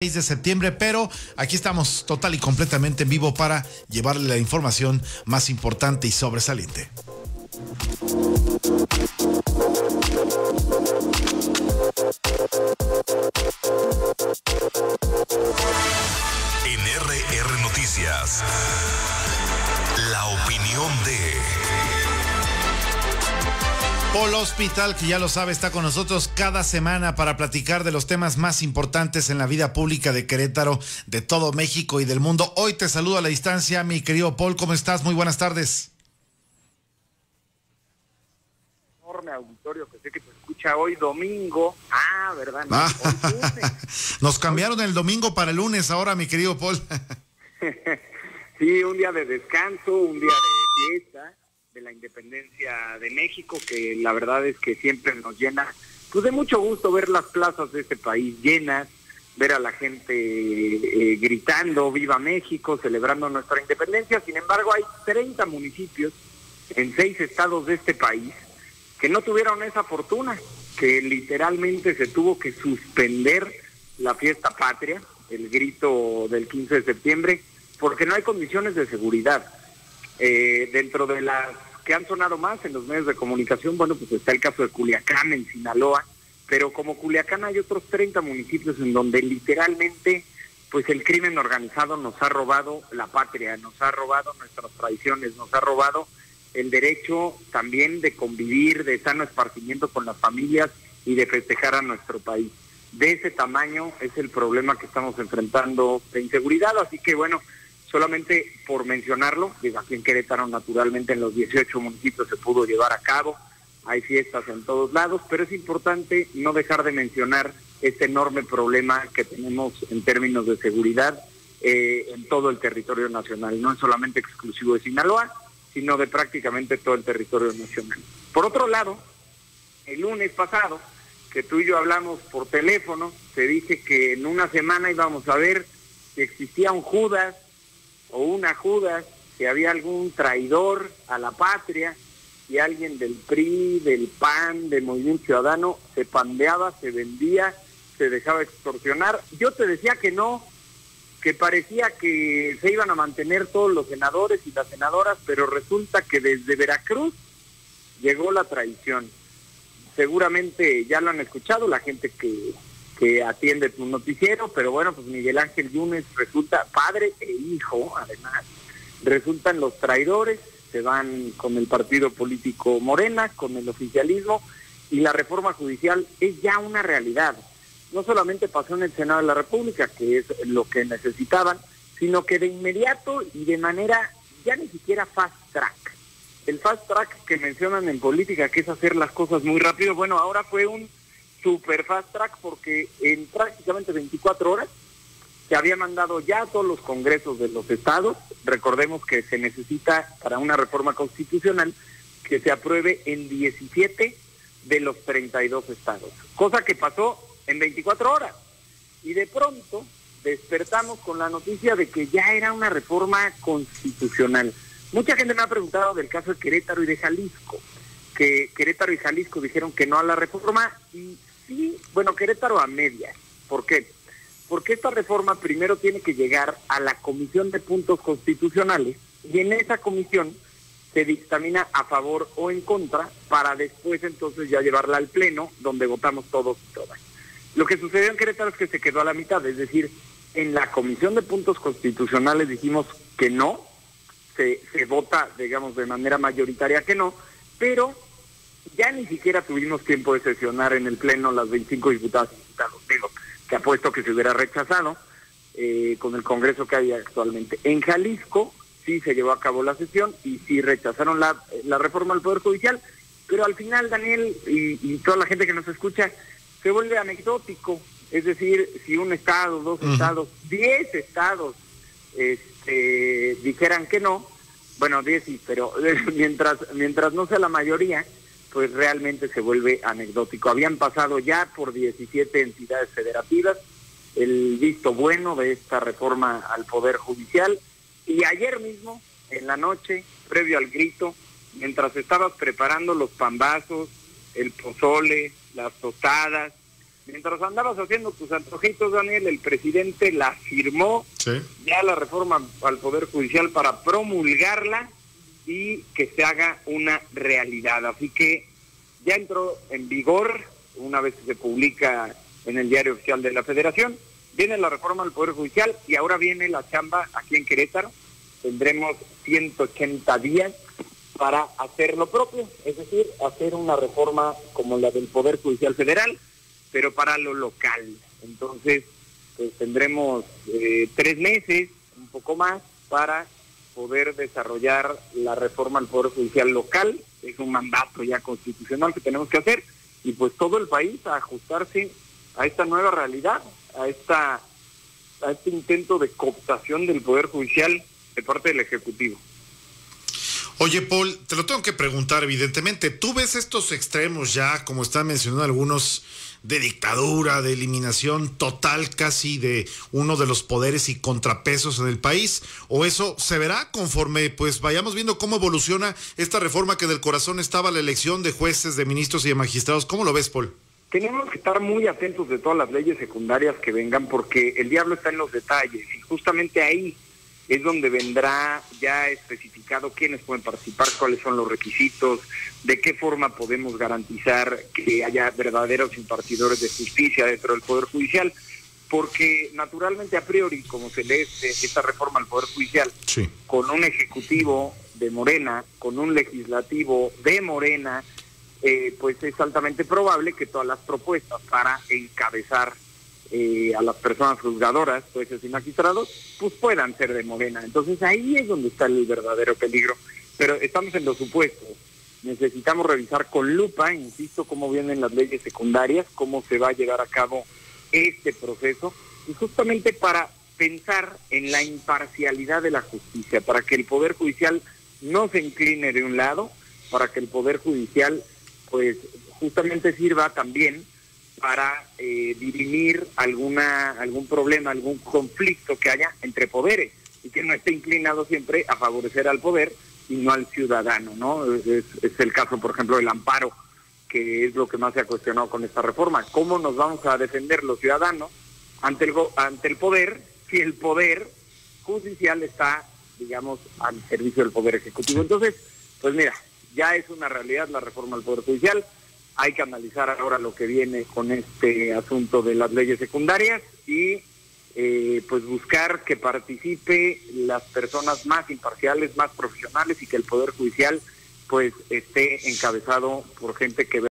6 de septiembre, pero aquí estamos total y completamente en vivo para llevarle la información más importante y sobresaliente. En RR Noticias, la opinión de Polo Hospital, que ya lo sabe, está con nosotros cada semana para platicar de los temas más importantes en la vida pública de Querétaro, de todo México y del mundo. Hoy te saludo a la distancia, mi querido Paul, ¿cómo estás? Muy buenas tardes. Enorme auditorio que sé que te escucha hoy domingo. ¿Verdad? No, Nos cambiaron el domingo para el lunes ahora, mi querido Paul. Sí, un día de descanso, un día de fiesta de la independencia de México, que la verdad es que siempre nos llena, pues de mucho gusto ver las plazas de este país llenas, ver a la gente gritando ¡Viva México!, celebrando nuestra independencia. Sin embargo, hay 30 municipios en 6 estados de este país que no tuvieron esa fortuna, que literalmente se tuvo que suspender la fiesta patria, el grito del 15 de septiembre, porque no hay condiciones de seguridad. Dentro de las que han sonado más en los medios de comunicación, bueno, pues está el caso de Culiacán, en Sinaloa, pero como Culiacán hay otros 30 municipios en donde literalmente, pues el crimen organizado nos ha robado la patria, nos ha robado nuestras tradiciones, nos ha robado el derecho también de convivir, de sano esparcimiento con las familias y de festejar a nuestro país. De ese tamaño es el problema que estamos enfrentando de inseguridad, así que bueno, solamente por mencionarlo, digo, aquí en Querétaro naturalmente en los 18 municipios se pudo llevar a cabo, hay fiestas en todos lados, pero es importante no dejar de mencionar este enorme problema que tenemos en términos de seguridad en todo el territorio nacional, no es solamente exclusivo de Sinaloa, sino de prácticamente todo el territorio nacional. Por otro lado, el lunes pasado, que tú y yo hablamos por teléfono, te dije que en una semana íbamos a ver si existía un Judas o una Judas, si había algún traidor a la patria, y alguien del PRI, del PAN, del Movimiento Ciudadano, se pandeaba, se vendía, se dejaba extorsionar. Yo te decía que no, que parecía que se iban a mantener todos los senadores y las senadoras, pero resulta que desde Veracruz llegó la traición. Seguramente ya lo han escuchado la gente que atiende tu noticiero, pero bueno, pues Miguel Ángel Yunes resulta, padre e hijo, además, resultan los traidores, se van con el partido político Morena, con el oficialismo, y la reforma judicial es ya una realidad. No solamente pasó en el Senado de la República, que es lo que necesitaban, sino que de inmediato y de manera ya ni siquiera fast track. El fast track que mencionan en política, que es hacer las cosas muy rápido, bueno, ahora fue un super fast track porque en prácticamente 24 horas se había mandado ya a todos los congresos de los estados. Recordemos que se necesita para una reforma constitucional que se apruebe en 17 de los 32 estados, cosa que pasó en 24 horas. Y de pronto despertamos con la noticia de que ya era una reforma constitucional. Mucha gente me ha preguntado del caso de Querétaro y de Jalisco, que Querétaro y Jalisco dijeron que no a la reforma, y sí, bueno, Querétaro a medias. ¿Por qué? Porque esta reforma primero tiene que llegar a la Comisión de Puntos Constitucionales, y en esa comisión se dictamina a favor o en contra, para después entonces ya llevarla al Pleno, donde votamos todos y todas. Lo que sucedió en Querétaro es que se quedó a la mitad, es decir, en la Comisión de Puntos Constitucionales dijimos que no, se vota, digamos, de manera mayoritaria que no, pero ya ni siquiera tuvimos tiempo de sesionar en el Pleno las 25 diputadas y diputados. Digo, que apuesto que se hubiera rechazado con el Congreso que hay actualmente. En Jalisco sí se llevó a cabo la sesión y sí rechazaron la reforma al Poder Judicial, pero al final, Daniel, y toda la gente que nos escucha, se vuelve anecdótico. Es decir, si un estado, dos estados, 10 estados dijeran que no, bueno, 10 sí, pero mientras no sea la mayoría, pues realmente se vuelve anecdótico. Habían pasado ya por 17 entidades federativas el visto bueno de esta reforma al Poder Judicial, y ayer mismo, en la noche, previo al grito, mientras estabas preparando los pambazos, el pozole, las tostadas, mientras andabas haciendo tus antojitos, Daniel, el presidente la firmó, Sí. ya la reforma al Poder Judicial para promulgarla y que se haga una realidad. Así que ya entró en vigor, una vez que se publica en el Diario Oficial de la Federación, viene la reforma al Poder Judicial y ahora viene la chamba aquí en Querétaro. Tendremos 180 días para hacer lo propio, es decir, hacer una reforma como la del Poder Judicial Federal, pero para lo local. Entonces, pues tendremos 3 meses, un poco más, para poder desarrollar la reforma al Poder Judicial local. Es un mandato ya constitucional que tenemos que hacer, y pues todo el país a ajustarse a esta nueva realidad, a este intento de cooptación del Poder Judicial de parte del Ejecutivo. Oye, Paul, te lo tengo que preguntar, evidentemente. ¿Tú ves estos extremos ya, como están mencionando algunos, de dictadura, de eliminación total casi de uno de los poderes y contrapesos en el país? ¿O eso se verá conforme pues vayamos viendo cómo evoluciona esta reforma que del corazón estaba la elección de jueces, de ministros y de magistrados? ¿Cómo lo ves, Paul? Tenemos que estar muy atentos de todas las leyes secundarias que vengan, porque el diablo está en los detalles, y justamente ahí es donde vendrá ya especificado quiénes pueden participar, cuáles son los requisitos, de qué forma podemos garantizar que haya verdaderos impartidores de justicia dentro del Poder Judicial, porque naturalmente a priori, como se lee esta reforma al Poder Judicial, Sí. con un ejecutivo de Morena, con un legislativo de Morena, pues es altamente probable que todas las propuestas para encabezar a las personas juzgadoras, jueces y magistrados, pues puedan ser de Morena. Entonces ahí es donde está el verdadero peligro. Pero estamos en los supuestos. Necesitamos revisar con lupa, insisto, cómo vienen las leyes secundarias, cómo se va a llevar a cabo este proceso, y justamente para pensar en la imparcialidad de la justicia, para que el Poder Judicial no se incline de un lado, para que el Poder Judicial pues justamente sirva también para dirimir algún problema, algún conflicto que haya entre poderes, y que no esté inclinado siempre a favorecer al poder y no al ciudadano, ¿no? Es el caso, por ejemplo, del amparo, que es lo que más se ha cuestionado con esta reforma. ¿Cómo nos vamos a defender los ciudadanos ante el poder si el poder judicial está, digamos, al servicio del poder ejecutivo? Entonces, pues mira, ya es una realidad la reforma al Poder Judicial. Hay que analizar ahora lo que viene con este asunto de las leyes secundarias y pues buscar que participe las personas más imparciales, más profesionales, y que el Poder Judicial pues esté encabezado por gente que